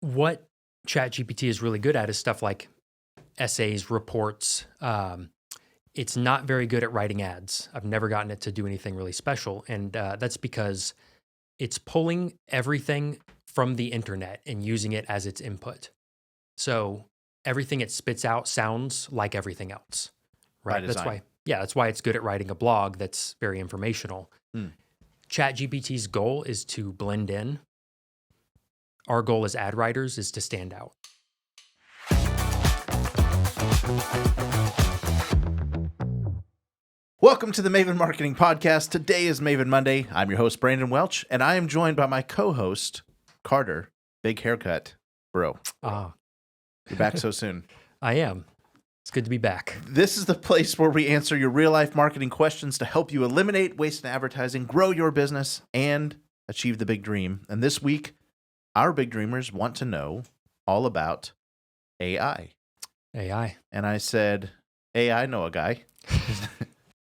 what ChatGPT is really good at is stuff like essays, reports. It's not very good at writing ads. I've never gotten it to do anything really special. And that's because it's pulling everything from the internet and using it as its input. So everything it spits out sounds like everything else, By right? design. That's why it's good at writing a blog that's very informational. ChatGPT's goal is to blend in. Our goal as ad writers is to stand out. Welcome to the Maven Marketing Podcast. Today is Maven Monday. I'm your host, Brandon Welch, and I am joined by my co-host, Carter. Big haircut, bro. You're back so soon. I am. It's good to be back. This is the place where we answer your real-life marketing questions to help you eliminate waste in advertising, grow your business, and achieve the big dream. And this week, our big dreamers want to know all about AI. AI. And I said, I know a guy.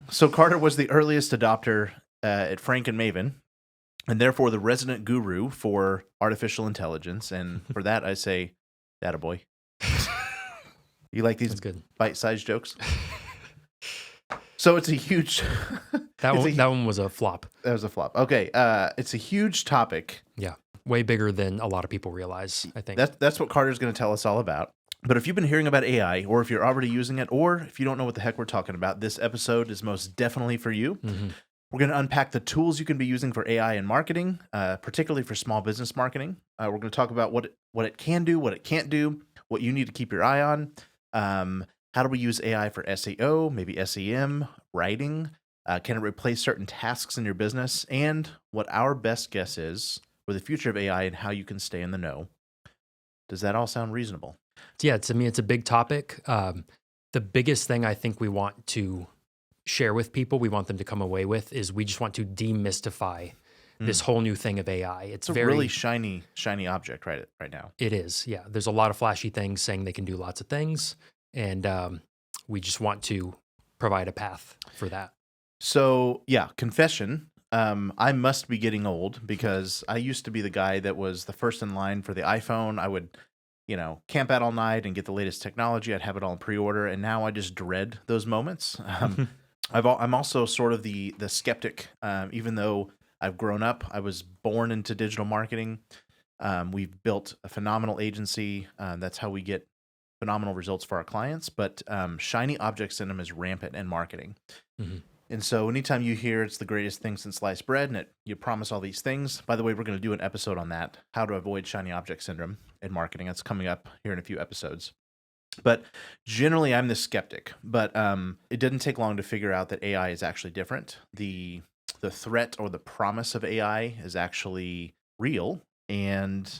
So Carter was the earliest adopter at Frank and Maven, and therefore the resident guru for artificial intelligence. And for that, I say, attaboy. You like these bite-sized jokes? So it's a huge... That one was a flop. That was a flop. Okay, it's a huge topic. Yeah, way bigger than a lot of people realize, I think. That's what Carter's going to tell us all about. But if you've been hearing about AI, or if you're already using it, or if you don't know what the heck we're talking about, this episode is most definitely for you. Mm-hmm. We're going to unpack the tools you can be using for AI in marketing, particularly for small business marketing. We're going to talk about what it can do, what it can't do, what you need to keep your eye on. How do we use AI for SEO, maybe SEM, writing? Can it replace certain tasks in your business? And what our best guess is for the future of AI and how you can stay in the know. Does that all sound reasonable? Yeah, it's a big topic. The biggest thing I think we want to share with people, we want them to come away with, is we just want to demystify this whole new thing of AI. It's a really shiny object right now. It is, yeah. There's a lot of flashy things saying they can do lots of things, and we just want to provide a path for that. So, yeah, confession. I must be getting old because I used to be the guy that was the first in line for the iPhone. I would, camp out all night and get the latest technology. I'd have it all in pre-order, and now I just dread those moments. I'm also sort of the skeptic, even though I've grown up. I was born into digital marketing. We've built a phenomenal agency. That's how we get phenomenal results for our clients. But shiny object syndrome is rampant in marketing. Mm-hmm. And so anytime you hear it's the greatest thing since sliced bread and you promise all these things, by the way, we're going to do an episode on that, how to avoid shiny object syndrome in marketing. That's coming up here in a few episodes. But generally, I'm the skeptic. But it didn't take long to figure out that AI is actually different. The threat or the promise of AI is actually real. And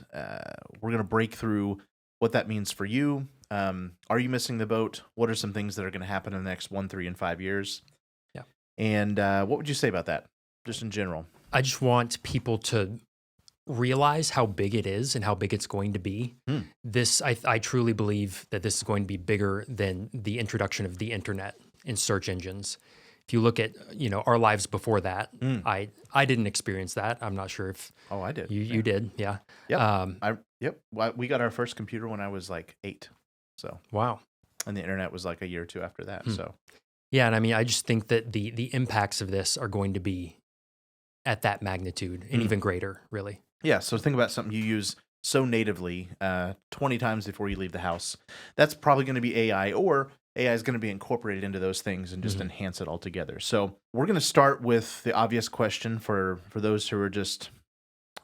we're going to break through what that means for you. Are you missing the boat? What are some things that are going to happen in the next 1, 3, and 5 years? And what would you say about that, just in general? I just want people to realize how big it is and how big it's going to be. I truly believe that this is going to be bigger than the introduction of the internet and search engines. If you look at our lives before that, I didn't experience that. I'm not sure if I did. You did, yeah. Yep. We got our first computer when I was like 8. So wow, and the internet was like a year or two after that. So. Yeah, and I mean, I just think that the impacts of this are going to be at that magnitude and even greater, really. Yeah, so think about something you use so natively 20 times before you leave the house. That's probably going to be AI, or AI is going to be incorporated into those things and just enhance it altogether. So we're going to start with the obvious question for those who are just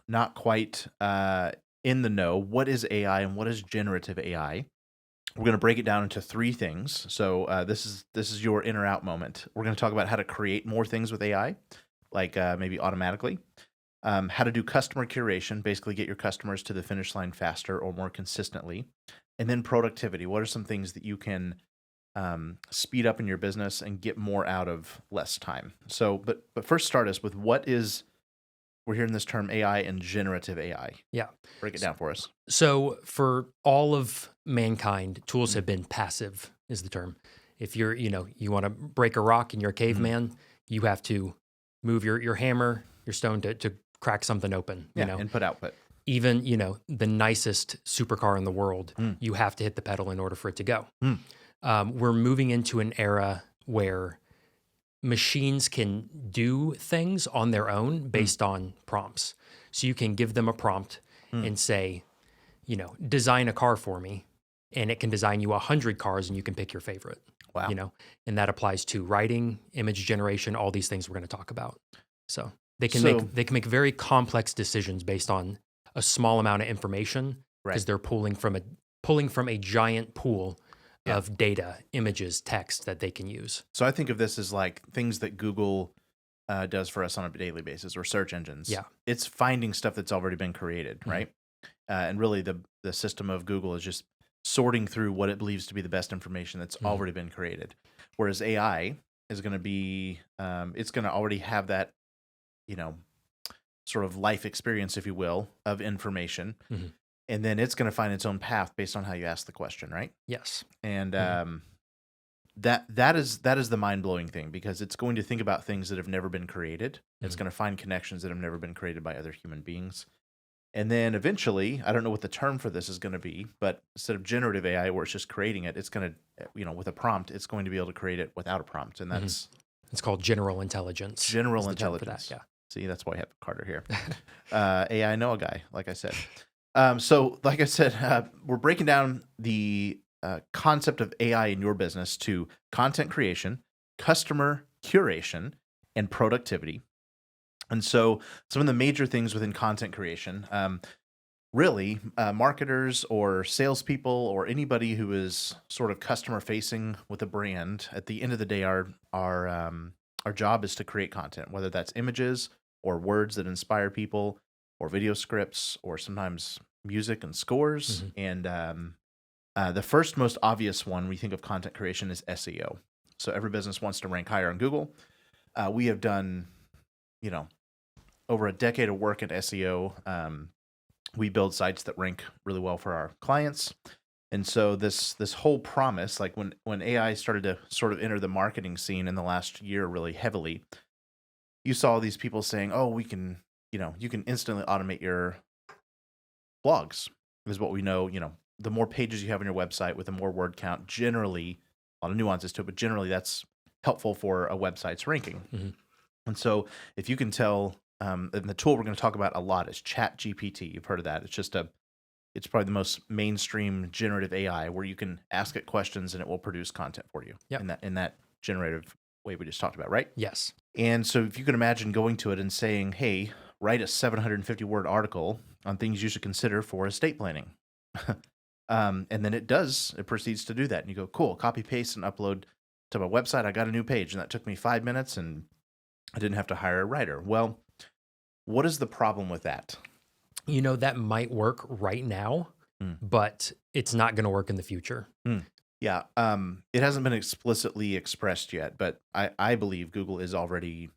not quite in the know. What is AI and what is generative AI? We're going to break it down into 3 things. So this is your in or out moment. We're going to talk about how to create more things with AI, like maybe automatically. How to do customer curation, basically get your customers to the finish line faster or more consistently. And then productivity. What are some things that you can speed up in your business and get more out of less time? So, but first start us with we're hearing this term AI and generative AI. Yeah. Break it down for us. So for all of mankind, tools have been passive is the term. If you're, you want to break a rock and you're a caveman, you have to move your hammer, your stone to crack something open, Input, output. Even, the nicest supercar in the world, Mm. you have to hit the pedal in order for it to go. Mm. We're moving into an era where machines can do things on their own based on prompts. So you can give them a prompt Mm. and say, design a car for me, and it can design you 100 cars and you can pick your favorite. Wow. And that applies to writing, image generation, all these things we're going to talk about. So they can So- make very complex decisions based on a small amount of information because Right. they're pulling from a giant pool Yeah. of data, images, text that they can use. So I think of this as like things that Google does for us on a daily basis, or search engines. Yeah. It's finding stuff that's already been created, Mhm. right? And really, the system of Google is just sorting through what it believes to be the best information that's Mhm. already been created. Whereas AI is going to be, it's going to already have that, sort of life experience, if you will, of information. Mhm. And then it's going to find its own path based on how you ask the question, right? Yes. And Mhm. that is the mind-blowing thing, because it's going to think about things that have never been created. It's Mhm. going to find connections that have never been created by other human beings. And then eventually, I don't know what the term for this is going to be, but instead of generative AI where it's just creating it, it's going to, with a prompt, it's going to be able to create it without a prompt. And that's It's called general intelligence. general is the term for intelligence. that, See, that's why I have Carter here. AI Noah guy, like I said. So, like I said, we're breaking down the concept of AI in your business to content creation, customer curation, and productivity. And so, some of the major things within content creation, really, marketers or salespeople or anybody who is sort of customer facing with a brand, at the end of the day, our job is to create content, whether that's images or words that inspire people, or video scripts, or sometimes music and scores. Mhm. And the first most obvious one we think of content creation is SEO. So every business wants to rank higher on Google. We have done, over a decade of work in SEO. We build sites that rank really well for our clients. And so this whole promise, like when AI started to sort of enter the marketing scene in the last year really heavily, you saw these people saying, "Oh, we can, you can instantly automate your blogs." Is what we know. The more pages you have on your website with a more word count, generally, a lot of nuances to it, but generally that's helpful for a website's ranking. Mhm. And so if you can tell, and the tool we're going to talk about a lot is ChatGPT. You've heard of that. It's probably the most mainstream generative AI where you can ask it questions and it will produce content for you. Yep. In that generative way we just talked about, right? Yes. And so if you can imagine going to it and saying, "Hey, write a 750 word article on things you should consider for estate planning." And then it proceeds to do that. And you go, "Cool, copy, paste, and upload to my website. I got a new page." And that took me 5 minutes and I didn't have to hire a writer. Well, what is the problem with that? That might work right now, Mm. but it's not going to work in the future. Yeah. It hasn't been explicitly expressed yet, but I believe Google is already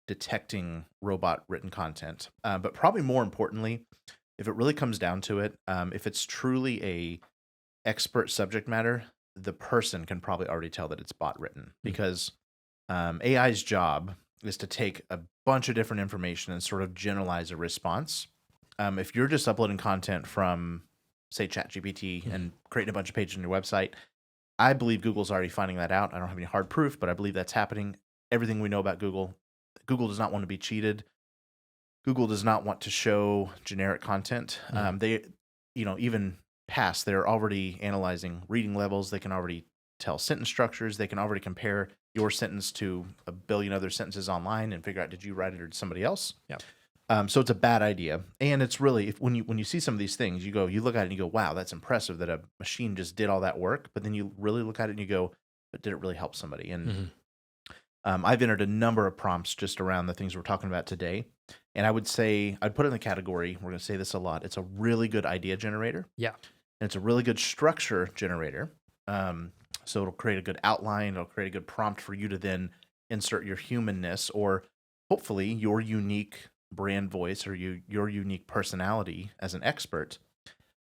detecting robot written content. But probably more importantly, if it really comes down to it, if it's truly a expert subject matter, the person can probably already tell that it's bot written, because AI's job is to take a bunch of different information and sort of generalize a response. If you're just uploading content from, say, ChatGPT and creating a bunch of pages on your website, I believe Google's already finding that out. I don't have any hard proof, but I believe that's happening. Everything we know about Google does not want to be cheated. Google does not want to show generic content. They, even past, they're already analyzing reading levels. They can already tell sentence structures. They can already compare your sentence to a billion other sentences online and figure out, did you write it or did somebody else? Yeah. So it's a bad idea. And it's really, when you see some of these things, you look at it and you go, "Wow, that's impressive that a machine just did all that work." But then you really look at it and you go, "But did it really help somebody?" And I've entered a number of prompts just around the things we're talking about today. And I would say, I'd put it in the category, we're going to say this a lot, it's a really good idea generator. Yeah. And it's a really good structure generator. So it'll create a good outline. It'll create a good prompt for you to then insert your humanness, or hopefully your unique brand voice, or your unique personality as an expert.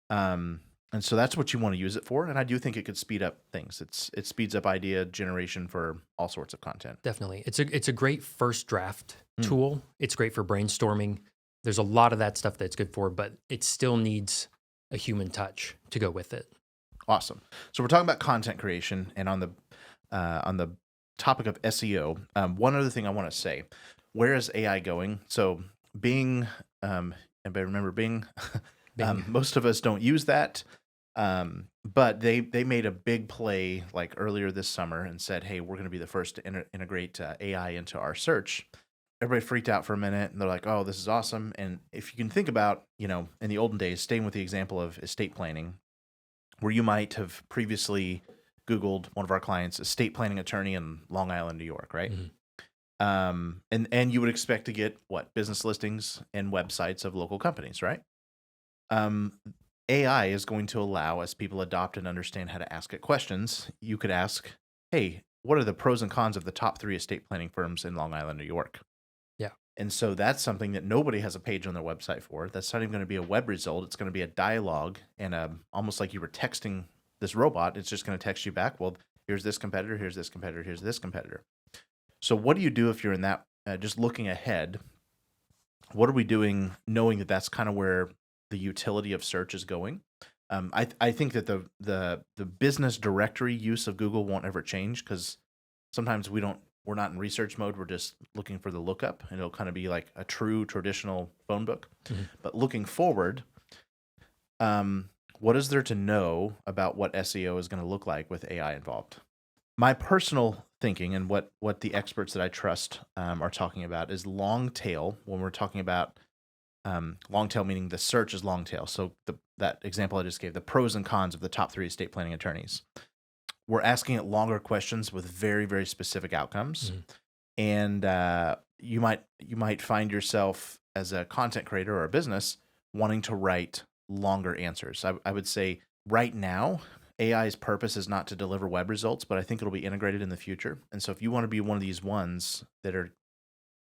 And so that's what you want to use it for. And I do think it could speed up things. It speeds up idea generation for all sorts of content. Definitely. It's a great first draft tool. It's great for brainstorming. There's a lot of that stuff that's good for, but it still needs a human touch to go with it. Awesome. So we're talking about content creation, and on the topic of SEO, one other thing I want to say: where is AI going? So Bing, everybody remember Bing? Bing. Most of us don't use that, but they made a big play like earlier this summer and said, "Hey, we're going to be the first to integrate AI into our search." Everybody freaked out for a minute, and they're like, "Oh, this is awesome!" And if you can think about, in the olden days, staying with the example of estate planning, where you might have previously Googled one of our clients, estate planning attorney in Long Island, New York, right? And you would expect to get what? Business listings and websites of local companies, right? AI is going to allow, as people adopt and understand how to ask it questions, you could ask, hey, what are the pros and cons of the top 3 estate planning firms in Long Island, New York? Yeah. And so that's something that nobody has a page on their website for. That's not even going to be a web result. It's going to be a dialogue, and almost like you were texting this robot. It's just going to text you back, well, here's this competitor, here's this competitor, here's this competitor. So what do you do if you're in that, just looking ahead? What are we doing knowing that that's kind of where the utility of search is going? I think that the business directory use of Google won't ever change, because sometimes we're not in research mode. We're just looking for the lookup, and it'll kind of be like a true traditional phone book. But looking forward, what is there to know about what SEO is going to look like with AI involved? My personal thinking, and what the experts that I trust are talking about, is long tail. When we're talking about long tail, meaning the search is long tail. So that example I just gave, the pros and cons of the top 3 estate planning attorneys. We're asking it longer questions with very, very specific outcomes. And you might find yourself as a content creator or a business wanting to write longer answers. I would say right now, AI's purpose is not to deliver web results, but I think it'll be integrated in the future. And so if you want to be one of these ones that are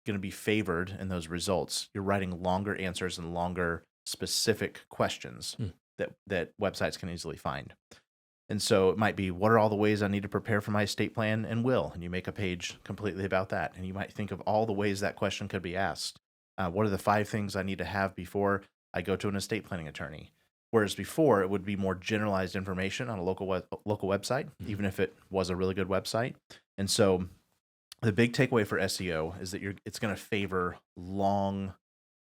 going to be favored in those results, you're writing longer answers and longer specific questions that websites can easily find. And so it might be, what are all the ways I need to prepare for my estate plan and will? And you make a page completely about that. And you might think of all the ways that question could be asked. What are the 5 things I need to have before I go to an estate planning attorney? Whereas before, it would be more generalized information on a local website, even if it was a really good website. And so the big takeaway for SEO is that it's going to favor long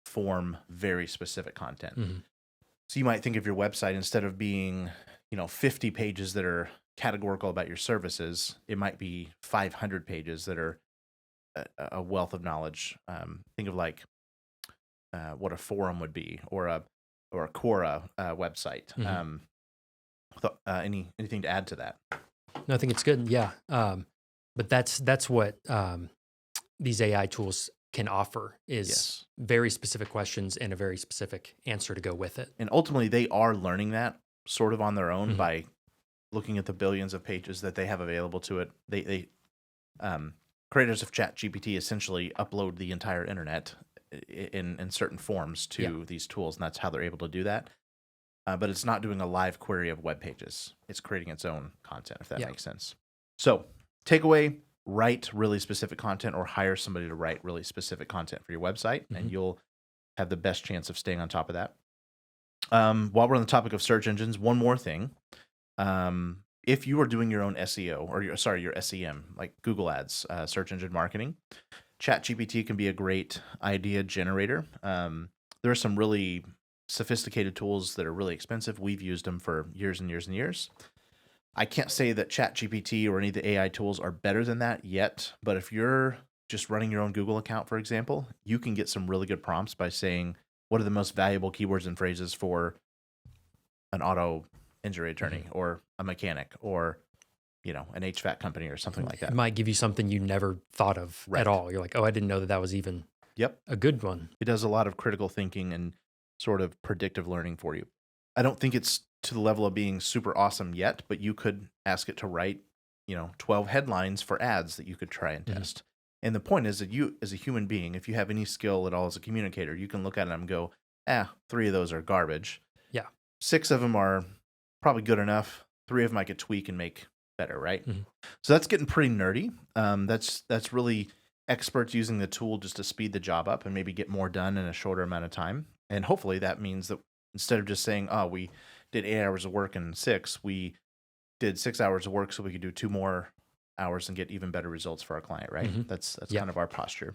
form, very specific content. So you might think of your website, instead of being 50 pages that are categorical about your services, it might be 500 pages that are a wealth of knowledge. Think of like what a forum would be, or a Quora website. Anything to add to that? No, I think it's good. Yeah. But that's what these AI tools can offer, is very specific questions and a very specific answer to go with it. And ultimately, they are learning that sort of on their own by looking at the billions of pages that they have available to it. They creators of ChatGPT essentially upload the entire internet in certain forms to these tools, and that's how they're able to do that. But it's not doing a live query of web pages. It's creating its own content, if that makes sense. So takeaway: write really specific content, or hire somebody to write really specific content for your website, and you'll have the best chance of staying on top of that. While we're on the topic of search engines, one more thing. If you are doing your own SEO, or your SEM, like Google Ads, search engine marketing, ChatGPT can be a great idea generator. There are some really sophisticated tools that are really expensive. We've used them for years and years and years. I can't say that ChatGPT or any of the AI tools are better than that yet, but if you're just running your own Google account, for example, you can get some really good prompts by saying, what are the most valuable keywords and phrases for an auto injury attorney, or a mechanic, or an HVAC company, or something like that. It might give you something you never thought of at all. You're like, oh, I didn't know that was even a good one. It does a lot of critical thinking and sort of predictive learning for you. I don't think it's to the level of being super awesome yet, but you could ask it to write, 12 headlines for ads that you could try and test. And the point is that you, as a human being, if you have any skill at all as a communicator, you can look at it and go, 3 of those are garbage. Yeah. 6 of them are probably good enough. 3 of them I could tweak and make better, right? So that's getting pretty nerdy. That's really experts using the tool just to speed the job up and maybe get more done in a shorter amount of time. And hopefully that means that instead of just saying, oh, we did 8 hours of work in 6, we did 6 hours of work so we could do 2 more hours and get even better results for our client, right? Mm-hmm. That's Yep. kind of our posture.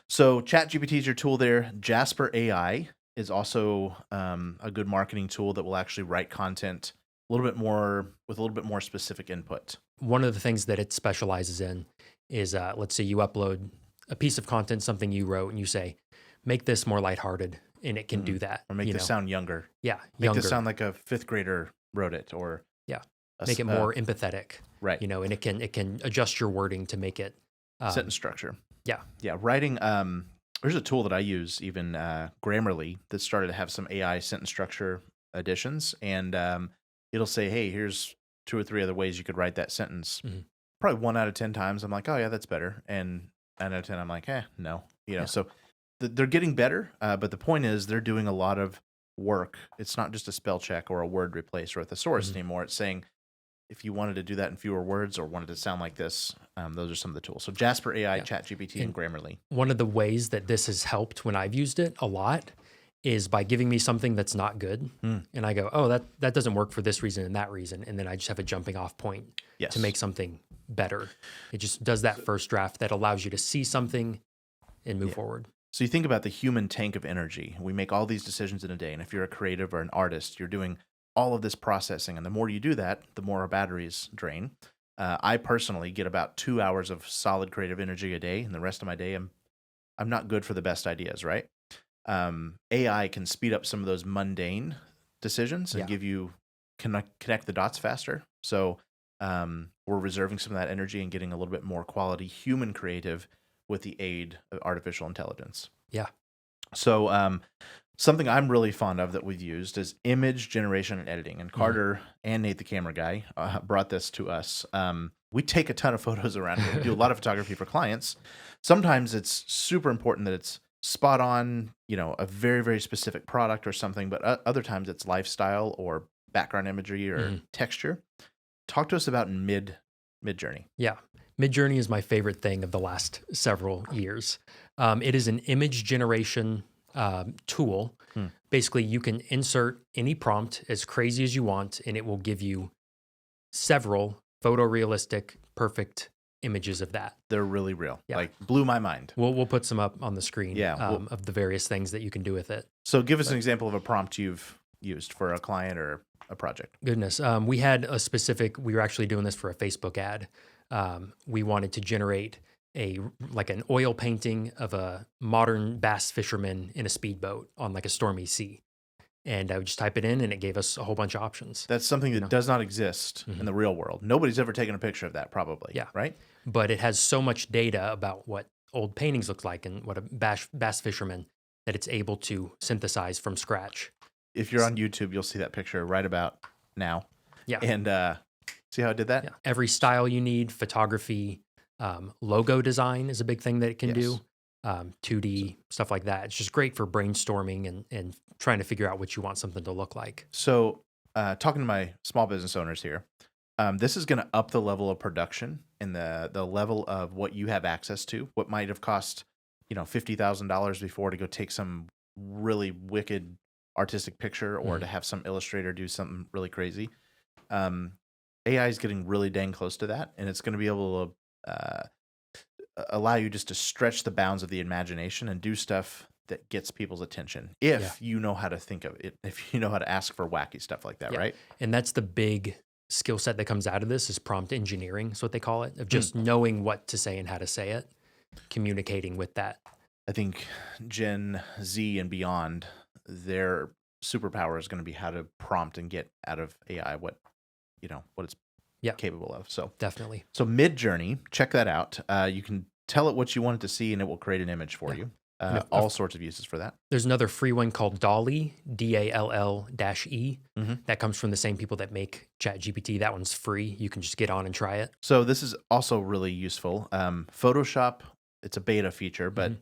So ChatGPT is your tool there. Jasper AI is also a good marketing tool that will actually write content a little bit more with a little bit more specific input. One of the things that it specializes in is, let's say you upload a piece of content, something you wrote, and you say, make this more lighthearted, and it can do that. Or make this sound younger. Yeah, Make younger. this sound like a 5th grader wrote it, or Yeah, make it more empathetic. right. And it can adjust your wording to make it Sentence structure. Yeah. Writing. There's a tool that I use, even Grammarly, that started to have some AI sentence structure additions, and it'll say, "Hey, here's 2 or 3 other ways you could write that sentence." Mhm. Probably 1 out of 10 times, I'm like, "Oh yeah, that's better," and 9 out of 10, I'm like, no." Yeah. So they're getting better, but the point is they're doing a lot of work. It's not just a spell check or a word replace or a thesaurus Mhm. anymore. It's saying, if you wanted to do that in fewer words or wanted to sound like this, those are some of the tools. So Jasper AI, Yeah. ChatGPT, and Grammarly. One of the ways that this has helped when I've used it a lot is by giving me something that's not good. And I go, oh, that doesn't work for this reason and that reason. And then I just have a jumping off point Yes. to make something better. It just does that first draft that allows you to see something and move forward. So you think about the human tank of energy. We make all these decisions in a day. And if you're a creative or an artist, you're doing all of this processing. And the more you do that, the more our batteries drain. I personally get about 2 hours of solid creative energy a day. And the rest of my day, I'm not good for the best ideas, right? AI can speed up some of those mundane decisions and Yeah. give you connect the dots faster. So we're reserving some of that energy and getting a little bit more quality human creative with the aid of artificial intelligence. Yeah. So something I'm really fond of that we've used is image generation and editing. And Carter and Nate, the camera guy, brought this to us. We take a ton of photos around here. We do a lot of photography for clients. Sometimes it's super important that it's spot on, a very, very specific product or something. But other times it's lifestyle or background imagery or texture. Talk to us about Midjourney. Yeah. Midjourney is my favorite thing of the last several years. It is an image generation tool. Basically, you can insert any prompt as crazy as you want, and it will give you several photorealistic, perfect images of that. They're really real. Yeah. Like, blew my mind. We'll put some up on the screen Yeah, of the various things that you can do with it. So give us an example of a prompt you've used for a client or a project. Goodness. We had we were actually doing this for a Facebook ad. We wanted to generate an oil painting of a modern bass fisherman in a speedboat on like a stormy sea. And I would just type it in and it gave us a whole bunch of options. That's something that does not exist in the real world. Nobody's ever taken a picture of that, probably. Yeah. Right? But it has so much data about what old paintings look like and what a bass fisherman that it's able to synthesize from scratch. If you're on YouTube, you'll see that picture right about now. Yeah. And see how I did that? Yeah. Every style you need, photography, logo design is a big thing that it can do. 2D, stuff like that. It's just great for brainstorming and trying to figure out what you want something to look like. So talking to my small business owners here, this is going to up the level of production and the level of what you have access to. What might have cost, $50,000 before to go take some really wicked artistic picture or to have some illustrator do something really crazy. AI is getting really dang close to that, and it's going to be able to allow you just to stretch the bounds of the imagination and do stuff that gets people's attention if you know how to think of it, if you know how to ask for wacky stuff like that, right? And that's the big skill set that comes out of this is prompt engineering, is what they call it, of just knowing what to say and how to say it, communicating with that. I think Gen Z and beyond, their superpower is going to be how to prompt and get out of AI what it's capable of. So definitely. So Midjourney, check that out. You can tell it what you want it to see, and it will create an image for you. All sorts of uses for that. There's another free one called DALL-E, DALL-E. That comes from the same people that make ChatGPT. That one's free. You can just get on and try it. So this is also really useful. Photoshop, it's a beta feature, but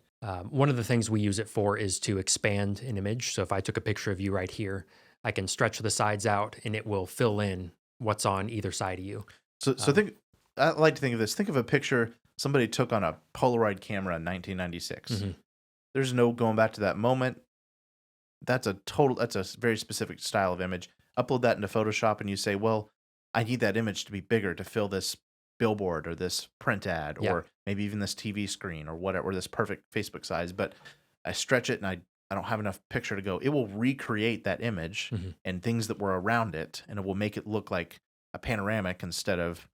one of the things we use it for is to expand an image. So if I took a picture of you right here, I can stretch the sides out and it will fill in what's on either side of you. So I like to think of this. Think of a picture somebody took on a Polaroid camera in 1996. Mm-hmm. There's no going back to that moment. That's a very specific style of image. Upload that into Photoshop and you say, well, I need that image to be bigger to fill this billboard or this print ad Yeah. or maybe even this TV screen or whatever, or this perfect Facebook size. But I stretch it and I don't have enough picture to go. It will recreate that image Mm-hmm. and things that were around it, and it will make it look like a panoramic instead of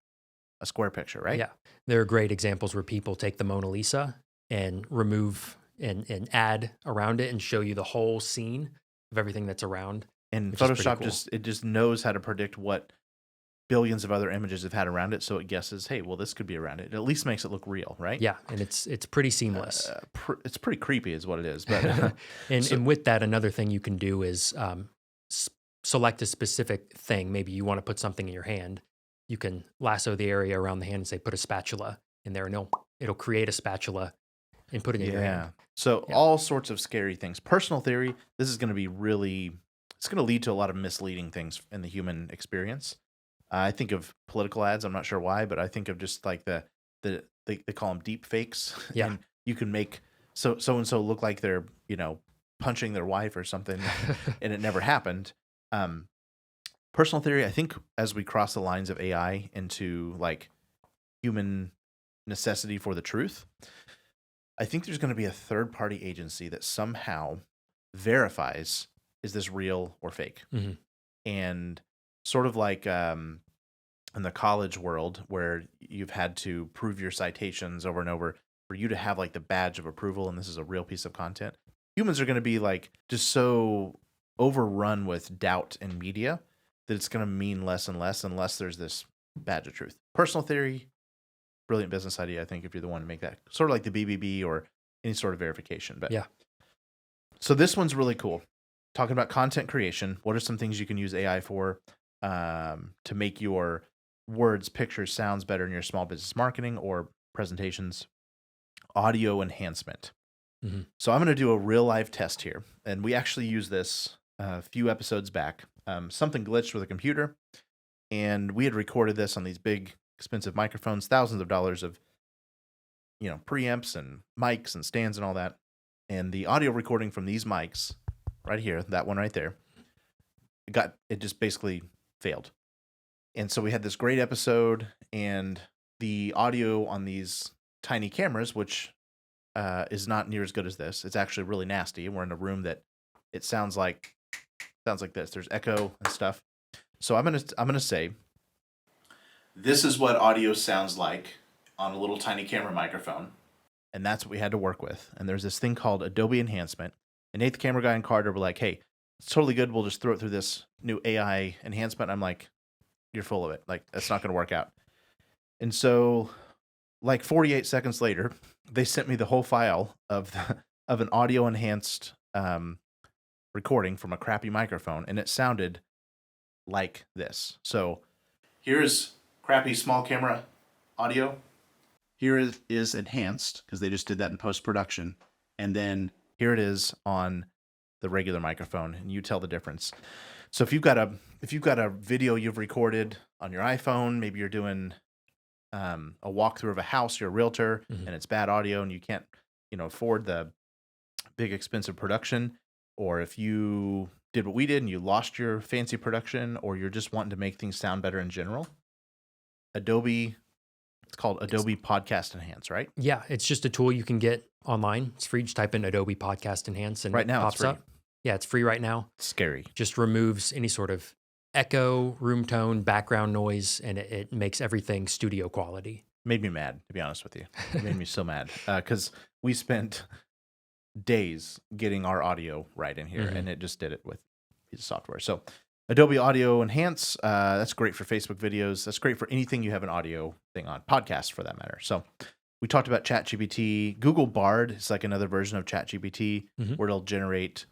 a square picture, right? Yeah. There are great examples where people take the Mona Lisa and remove and add around it and show you the whole scene of everything that's around. And Which is pretty Photoshop cool. just knows how to predict what billions of other images have had around it, so it guesses, hey, well, this could be around it. It at least makes it look real, right? Yeah, and it's pretty seamless. It's pretty creepy, is what it is. But And with that, another thing you can do is select a specific thing. Maybe you want to put something in your hand. You can lasso the area around the hand and say, put a spatula in there, and it'll create a spatula and put it in your hand. So Yeah. all sorts of scary things. Personal theory, this is going to be it's going to lead to a lot of misleading things in the human experience. I think of political ads. I'm not sure why, but I think of just like they call them deep fakes. Yeah. And you can make so and so look like they're, punching their wife or something, and it never happened. Personal theory, I think as we cross the lines of AI into like human necessity for the truth, I think there's going to be a third-party agency that somehow verifies, is this real or fake? Mm-hmm. And sort of like in the college world where you've had to prove your citations over and over for you to have like the badge of approval and this is a real piece of content. Humans are going to be like just so overrun with doubt in media that it's going to mean less and less unless there's this badge of truth. Personal theory, brilliant business idea, I think, if you're the one to make that. Sort of like the BBB or any sort of verification. But Yeah. So this one's really cool. Talking about content creation, what are some things you can use AI for to make your words, pictures, sounds better in your small business marketing or presentations? Audio enhancement. Mm-hmm. So I'm going to do a real live test here. And we actually used this a few episodes back. Something glitched with a computer. And we had recorded this on these big, expensive microphones, thousands of dollars of, preamps and mics and stands and all that. And the audio recording from these mics right here, that one right there, it just basically failed. And so we had this great episode, and the audio on these tiny cameras, which is not near as good as this. It's actually really nasty. And we're in a room that it sounds like this. There's echo and stuff. So I'm gonna say, this is what audio sounds like on a little tiny camera microphone. And that's what we had to work with. And there's this thing called Adobe Enhancement. And Nate, the camera guy, and Carter were like, hey, it's totally good. We'll just throw it through this new AI enhancement. I'm like, you're full of it. Like, that's not going to work out. And so, like 48 seconds later, they sent me the whole file of an audio enhanced recording from a crappy microphone. And it sounded like this. So here's crappy small camera audio. Here is enhanced because they just did that in post-production. And then here it is on the regular microphone, and you tell the difference. So if you've got a video you've recorded on your iPhone, maybe you're doing a walkthrough of a house, you're a realtor, Mm-hmm. and it's bad audio and you can't, afford the big expensive production, or if you did what we did and you lost your fancy production, or you're just wanting to make things sound better in general, it's called Adobe Podcast Enhance, right? Yeah, it's just a tool you can get online. It's free. Just type in Adobe Podcast Enhance and Right it now pops it's free. up. Yeah, it's free right now. It's scary. Just removes any sort of echo, room tone, background noise, and it makes everything studio quality. Made me mad, to be honest with you. It made me so mad because we spent days getting our audio right in here, Mhm. and it just did it with a piece of software. So Adobe Audio Enhance, that's great for Facebook videos. That's great for anything you have an audio thing on, podcasts for that matter. So we talked about ChatGPT. Google Bard is like another version of ChatGPT Mhm. where it'll generate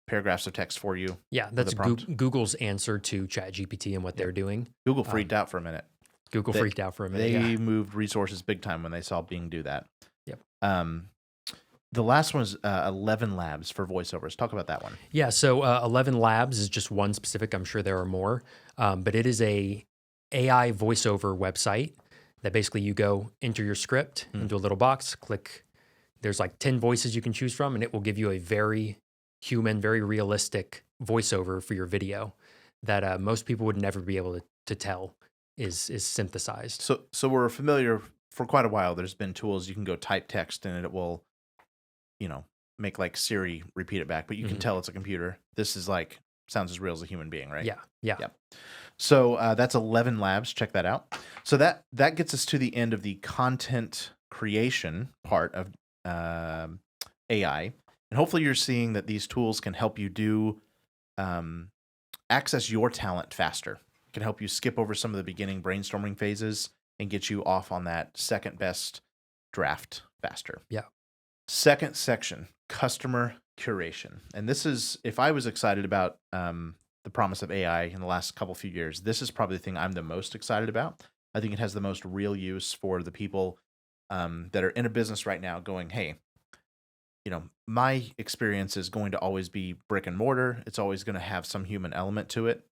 paragraphs of text for you. Yeah, that's a prompt. Google's answer to ChatGPT and what they're doing. Google freaked out for a minute. Google They- freaked out for a minute. They Yeah. moved resources big time when they saw Bing do that. Yep. The last one is 11 Labs for voiceovers. Talk about that one. Yeah, so 11 Labs is just one specific. I'm sure there are more, but it is a AI voiceover website that basically you go enter your script into a little box, click, there's like 10 voices you can choose from, and it will give you a very human, very realistic voiceover for your video that most people would never be able to tell is synthesized. So we're familiar for quite a while. There's been tools you can go type text and it will, make like Siri repeat it back, but you can tell it's a computer. This is like sounds as real as a human being, right? Yeah. Yep. So that's 11 labs. Check that out. So that gets us to the end of the content creation part of AI, and hopefully you're seeing that these tools can help you do access your talent faster. Can help you skip over some of the beginning brainstorming phases and get you off on that second best draft faster. Yeah. Second section, customer curation. And this is, if I was excited about the promise of AI in the last few years, this is probably the thing I'm the most excited about. I think it has the most real use for the people that are in a business right now going, hey, my experience is going to always be brick and mortar. It's always going to have some human element to it.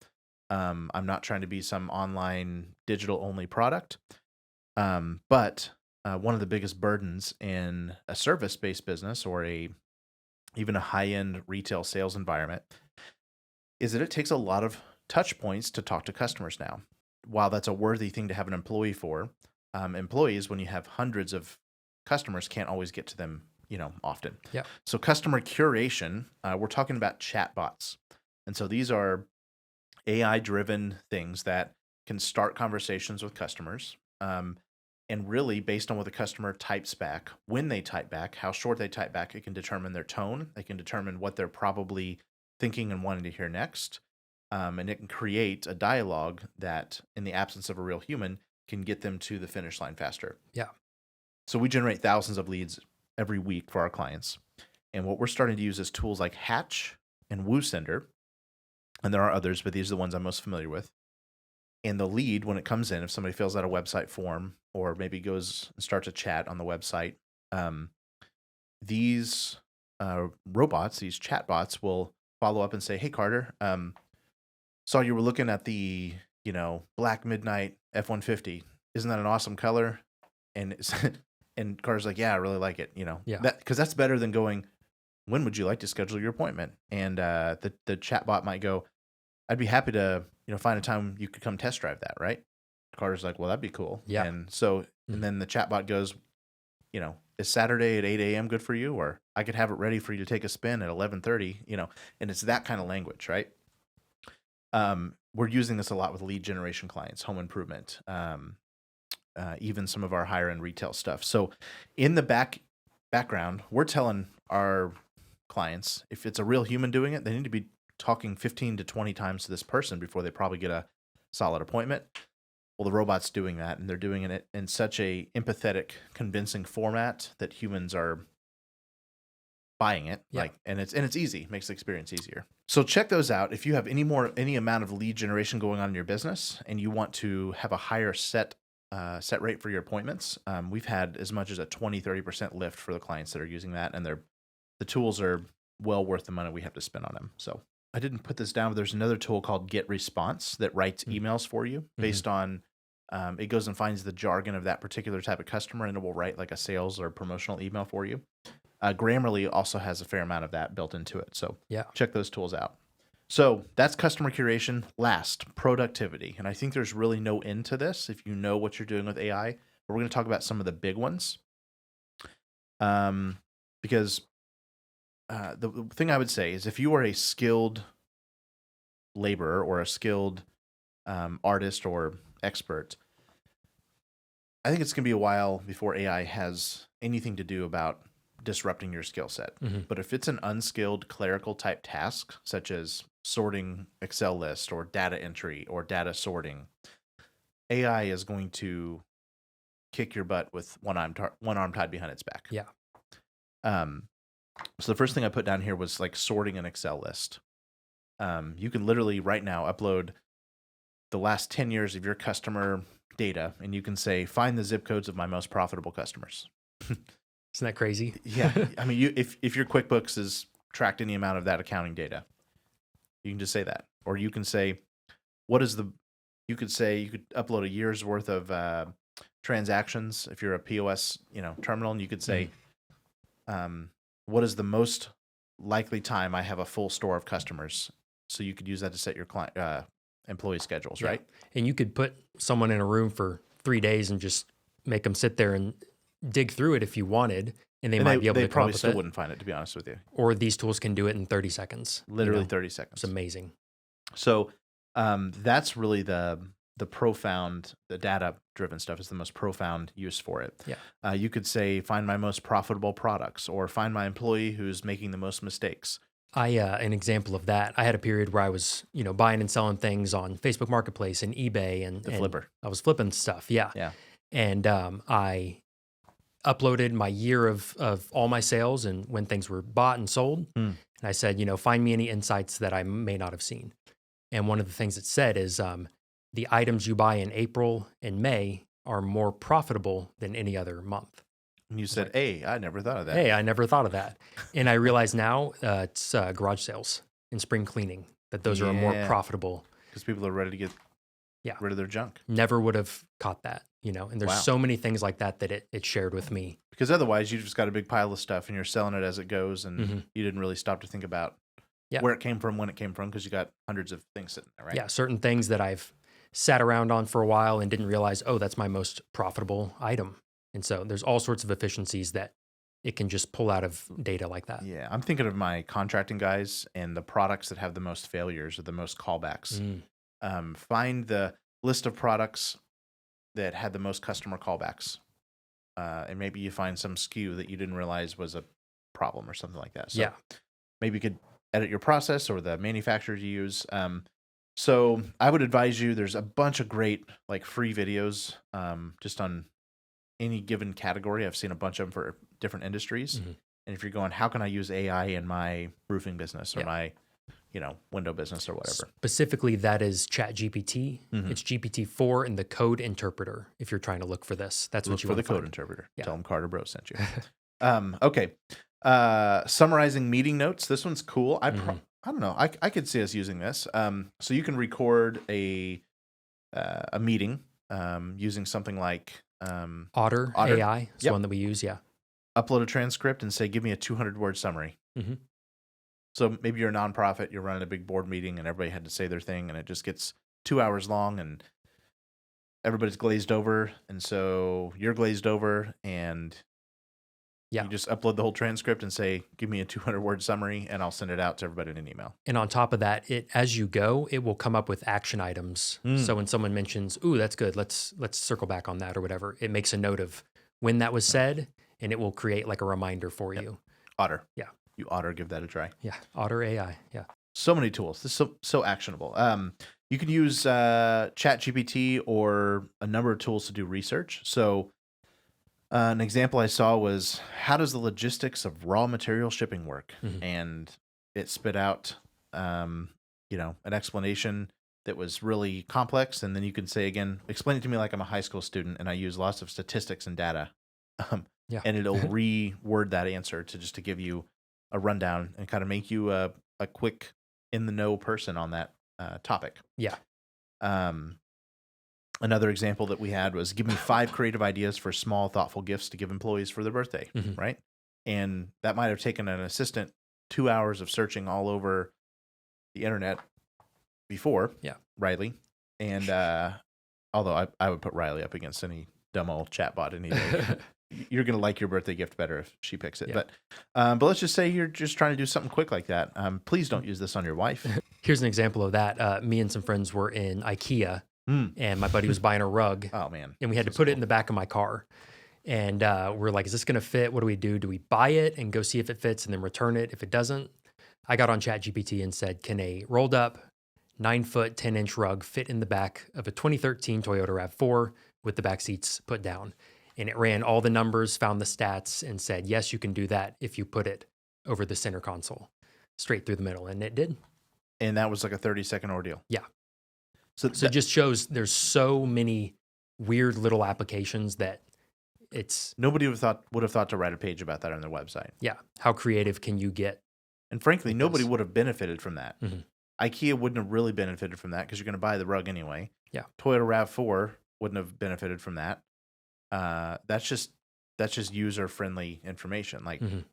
I'm not trying to be some online digital only product. But one of the biggest burdens in a service-based business or even a high-end retail sales environment is that it takes a lot of touch points to talk to customers now. While that's a worthy thing to have an employee for, employees, when you have hundreds of customers, can't always get to them, often. Yeah. So customer curation, we're talking about chatbots. And so these are AI-driven things that can start conversations with customers. And really, based on what the customer types back, when they type back, how short they type back, it can determine their tone. It can determine what they're probably thinking and wanting to hear next. And it can create a dialogue that, in the absence of a real human, can get them to the finish line faster. Yeah. So we generate thousands of leads every week for our clients. And what we're starting to use is tools like Hatch and WooSender. And there are others, but these are the ones I'm most familiar with. And the lead, when it comes in, if somebody fills out a website form or maybe goes and starts a chat on the website, these robots, these chatbots, will follow up and say, "Hey, Carter, saw you were looking at the Black Midnight F-150. Isn't that an awesome color?" And and Carter's like, "Yeah, I really like it." Yeah. Because that's better than going, "When would you like to schedule your appointment?" And the chatbot might go, "I'd be happy to find a time you could come test drive that," right? Carter's like, "Well, that'd be cool." Yeah. And so, and then the chatbot goes, "Is Saturday at 8 a.m. good for you? Or I could have it ready for you to take a spin at 11:30, and it's that kind of language, right? We're using this a lot with lead generation clients, home improvement, even some of our higher end retail stuff. So in the background, we're telling our clients, if it's a real human doing it, they need to be talking 15 to 20 times to this person before they probably get a solid appointment. Well, the robot's doing that, and they're doing it in such a empathetic, convincing format that humans are buying it. Yeah. And it's easy, makes the experience easier. So check those out. If you have any amount of lead generation going on in your business and you want to have a higher set rate for your appointments, we've had as much as a 20-30% lift for the clients that are using that, and the tools are well worth the money we have to spend on them. So I didn't put this down, but there's another tool called Get Response that writes emails for you based on, it goes and finds the jargon of that particular type of customer, and it will write like a sales or promotional email for you. Grammarly also has a fair amount of that built into it. So Yeah. check those tools out. So that's customer curation. Last, productivity. And I think there's really no end to this if you know what you're doing with AI. But we're going to talk about some of the big ones. Because the thing I would say is if you are a skilled laborer or a skilled artist or expert, I think it's going to be a while before AI has anything to do about disrupting your skill set. But if it's an unskilled clerical type task, such as sorting Excel list or data entry or data sorting, AI is going to kick your butt with one arm tied behind its back. Yeah. So the first thing I put down here was like sorting an Excel list. You can literally right now upload the last 10 years of your customer data, and you can say, find the zip codes of my most profitable customers. Isn't that crazy? Yeah. I mean, if your QuickBooks has tracked any amount of that accounting data, you can just say that. Or you can say, you could upload a year's worth of transactions. If you're a POS, terminal, and you could say, what is the most likely time I have a full store of customers? So you could use that to set your client employee schedules, Yeah. right? And you could put someone in a room for 3 days and just make them sit there and dig through it if you wanted, and they might be able they to come up probably with still it. wouldn't find it, to be honest with you. Or these tools can do it in 30 seconds. Literally 30 seconds. It's amazing. So that's really the profound, the data-driven stuff is the most profound use for it. Yeah. You could say, find my most profitable products, or find my employee who's making the most mistakes. An example of that, I had a period where I was, buying and selling things on Facebook Marketplace and eBay and flipper. I was flipping stuff. Yeah. Yeah. And I uploaded my year of all my sales and when things were bought and sold. And I said, find me any insights that I may not have seen. And one of the things it said is the items you buy in April and May are more profitable than any other month. And you said, hey, I never thought of that. Hey, I never thought of that. And I realize now it's garage sales and spring cleaning, that those are more profitable. Because people are ready to get rid of their junk. Never would have caught that, and there's so many things like that it shared with me. Because otherwise you just got a big pile of stuff and you're selling it as it goes, and you didn't really stop to think about where it came from, when it came from, because you got hundreds of things sitting there, right? Yeah, certain things that I've sat around on for a while and didn't realize, that's my most profitable item. And so there's all sorts of efficiencies that it can just pull out of data like that. Yeah, I'm thinking of my contracting guys and the products that have the most failures or the most callbacks. Find the list of products that had the most customer callbacks. And maybe you find some SKU that you didn't realize was a problem or something like that. So maybe you could edit your process or the manufacturer you use. So I would advise you, there's a bunch of great free videos just on any given category. I've seen a bunch of them for different industries. And if you're going, how can I use AI in my roofing business or my window business or whatever? Specifically, that is ChatGPT. It's GPT-4 and the code interpreter. If you're trying to look for this, that's what you for want the to code interpreter. Yeah. Tell them Carter Bro sent you. Okay. Summarizing meeting notes. This one's cool. I don't know. I could see us using this. So you can record a meeting using something like Otter AI is one that we use. Yeah. Upload a transcript and say, give me a 200-word summary. So maybe you're a nonprofit, you're running a big board meeting, and everybody had to say their thing, and it just gets 2 hours long, and everybody's glazed over, and so you're glazed over, and you just upload the whole transcript and say, give me a 200-word summary, and I'll send it out to everybody in an email. And on top of that, as you go, it will come up with action items. So when someone mentions, "Ooh, that's good. Let's circle back on that," or whatever, it makes a note of when that was said, and it will create a reminder for you. Otter. Yeah. You Otter, give that a try. Yeah. Otter AI. Yeah. So many tools. This is so actionable. You can use ChatGPT or a number of tools to do research. So an example I saw was, how does the logistics of raw material shipping work? And it spit out, an explanation that was really complex. And then you can say, again, explain it to me like I'm a high school student and I use lots of statistics and data. And it'll reword that answer to give you a rundown and kind of make you a quick in the know person on that topic. Yeah. Another example that we had was, give me 5 creative ideas for small, thoughtful gifts to give employees for their birthday, right? And that might have taken an assistant 2 hours of searching all over the internet before, Riley. And although I would put Riley up against any dumb old chatbot any day. You're going to like your birthday gift better if she picks it. But let's just say you're just trying to do something quick like that. Please don't use this on your wife. Here's an example of that. Me and some friends were in IKEA, and my buddy was buying a rug. Oh, man. And we had to put it in the back of my car. And we're like, is this going to fit? What do we do? Do we buy it and go see if it fits and then return it if it doesn't? I got on ChatGPT and said, can a rolled up 9-foot, 10-inch rug fit in the back of a 2013 Toyota RAV4 with the back seats put down? And it ran all the numbers, found the stats, and said, yes, you can do that if you put it over the center console, straight through the middle. And it did. And that was like a 30-second ordeal. Yeah. So it just shows there's so many weird little applications that it's... Nobody would have thought to write a page about that on their website. Yeah. How creative can you get? And frankly, nobody would have benefited from that. IKEA wouldn't have really benefited from that because you're going to buy the rug anyway. Yeah. Toyota RAV4 wouldn't have benefited from that. That's just user friendly information. Like, Mhm.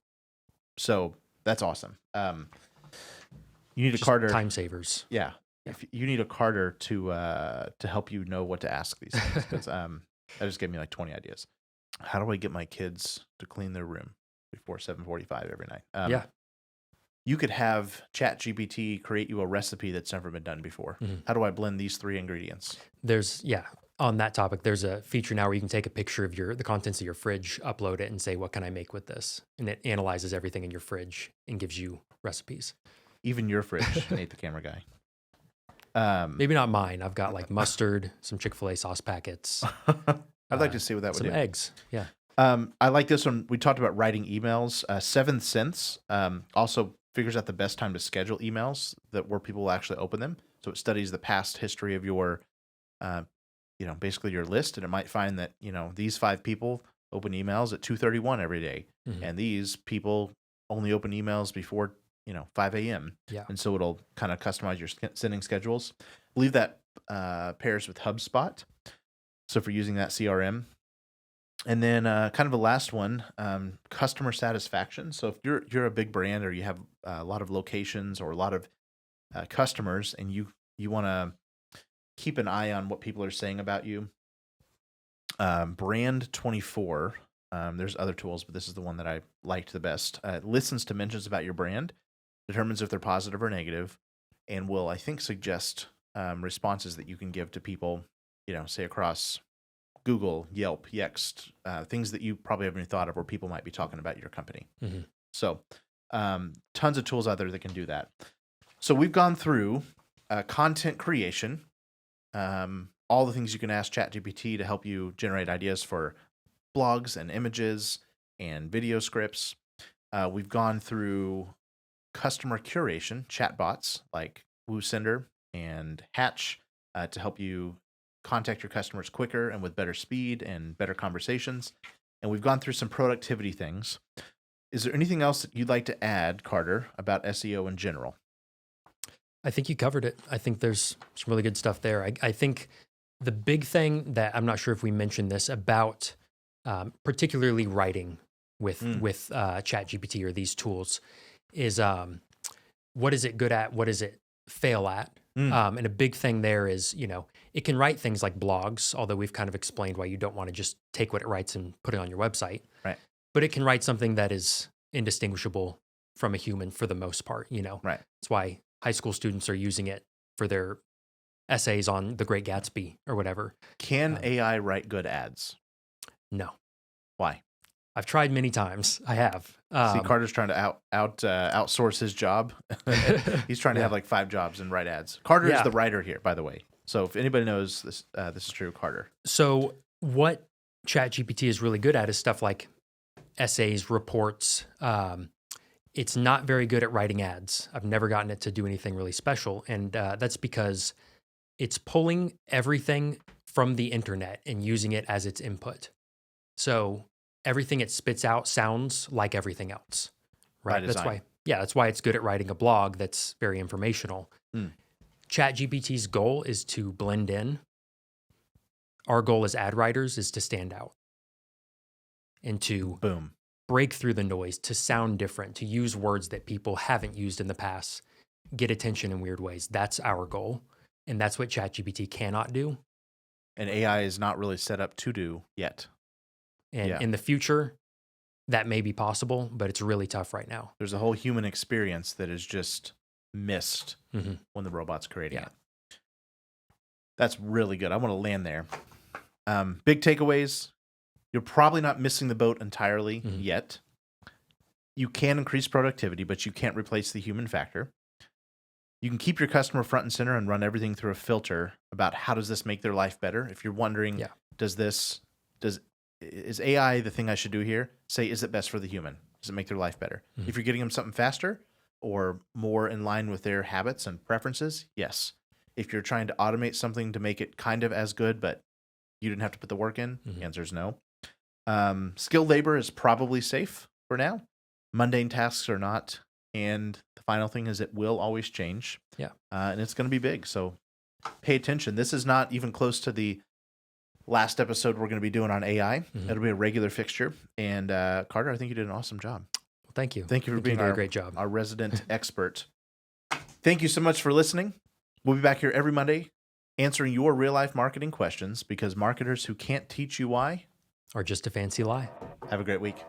so that's awesome. You need a Just Carter. time savers. Yeah. Yeah. If you need a Carter to help you know what to ask these things, because that just gave me like 20 ideas. How do I get my kids to clean their room before 7:45 every night? Yeah. You could have ChatGPT create you a recipe that's never been done before. Mhm. How do I blend these 3 ingredients? On that topic, there's a feature now where you can take a picture of the contents of your fridge, upload it, and say, what can I make with this? And it analyzes everything in your fridge and gives you recipes. Even your fridge, Nate the camera guy. Maybe not mine. I've got like mustard, some Chick-fil-A sauce packets, I'd like to see what that would some do. eggs. Yeah. I like this one. We talked about writing emails. 7th Sense also figures out the best time to schedule emails where people will actually open them. So it studies the past history of your, basically your list, and it might find that these 5 people open emails at 2:31 every day, Mhm. and these people only open emails before 5 a.m. Yeah. And so it'll kind of customize your sending schedules. I believe that pairs with HubSpot. So for using that CRM. And then kind of the last one, customer satisfaction. So if you're a big brand or you have a lot of locations or a lot of customers, and you want to keep an eye on what people are saying about you, Brand 24. There's other tools, but this is the one that I liked the best. It listens to mentions about your brand, determines if they're positive or negative, and will, I think, suggest responses that you can give to people, say across Google, Yelp, Yext, things that you probably haven't even thought of where people might be talking about your company. Mhm. So tons of tools out there that can do that. So we've gone through content creation, all the things you can ask ChatGPT to help you generate ideas for blogs and images and video scripts. We've gone through customer curation, chatbots like WooSender and Hatch to help you contact your customers quicker and with better speed and better conversations. And we've gone through some productivity things. Is there anything else that you'd like to add, Carter, about SEO in general? I think you covered it. I think there's some really good stuff there. I think the big thing that I'm not sure if we mentioned this about, particularly writing with ChatGPT or these tools, is what is it good at? What does it fail at? And a big thing there is, it can write things like blogs, although we've kind of explained why you don't want to just take what it writes and put it on your website. Right. But it can write something that is indistinguishable from a human for the most part, Right. That's why high school students are using it for their essays on The Great Gatsby or whatever. Can AI write good ads? No. Why? I've tried many times. I have. See, Carter's trying to outsource his job. He's trying to have like 5 jobs and write ads. Carter is the writer here, by the way. So if anybody knows this, this is true, Carter. So what ChatGPT is really good at is stuff like essays, reports. It's not very good at writing ads. I've never gotten it to do anything really special. And that's because it's pulling everything from the internet and using it as its input. So everything it spits out sounds like everything else, right? That's why it's good at writing a blog that's very informational. ChatGPT's goal is to blend in. Our goal as ad writers is to stand out and to break through the noise, to sound different, to use words that people haven't used in the past, get attention in weird ways. That's our goal. And that's what ChatGPT cannot do. And AI is not really set up to do yet. And in the future, that may be possible, but it's really tough right now. There's a whole human experience that is just missed when the robot's creating it. That's really good. I want to land there. Big takeaways. You're probably not missing the boat entirely yet. You can increase productivity, but you can't replace the human factor. You can keep your customer front and center and run everything through a filter about how does this make their life better. If you're wondering, is AI the thing I should do here? Say, is it best for the human? Does it make their life better? If you're getting them something faster or more in line with their habits and preferences, yes. If you're trying to automate something to make it kind of as good, but you didn't have to put the work in, the answer is no. Skilled labor is probably safe for now. Mundane tasks are not. And the final thing is it will always change. And it's going to be big. So pay attention. This is not even close to the last episode we're going to be doing on AI. Mhm. It'll be a regular fixture. And Carter, I think you did an awesome job. Well, thank you. Thank you for I think being did a great job. our resident expert. Thank you so much for listening. We'll be back here every Monday answering your real-life marketing questions, because marketers who can't teach you why Or just a fancy lie. have a great week.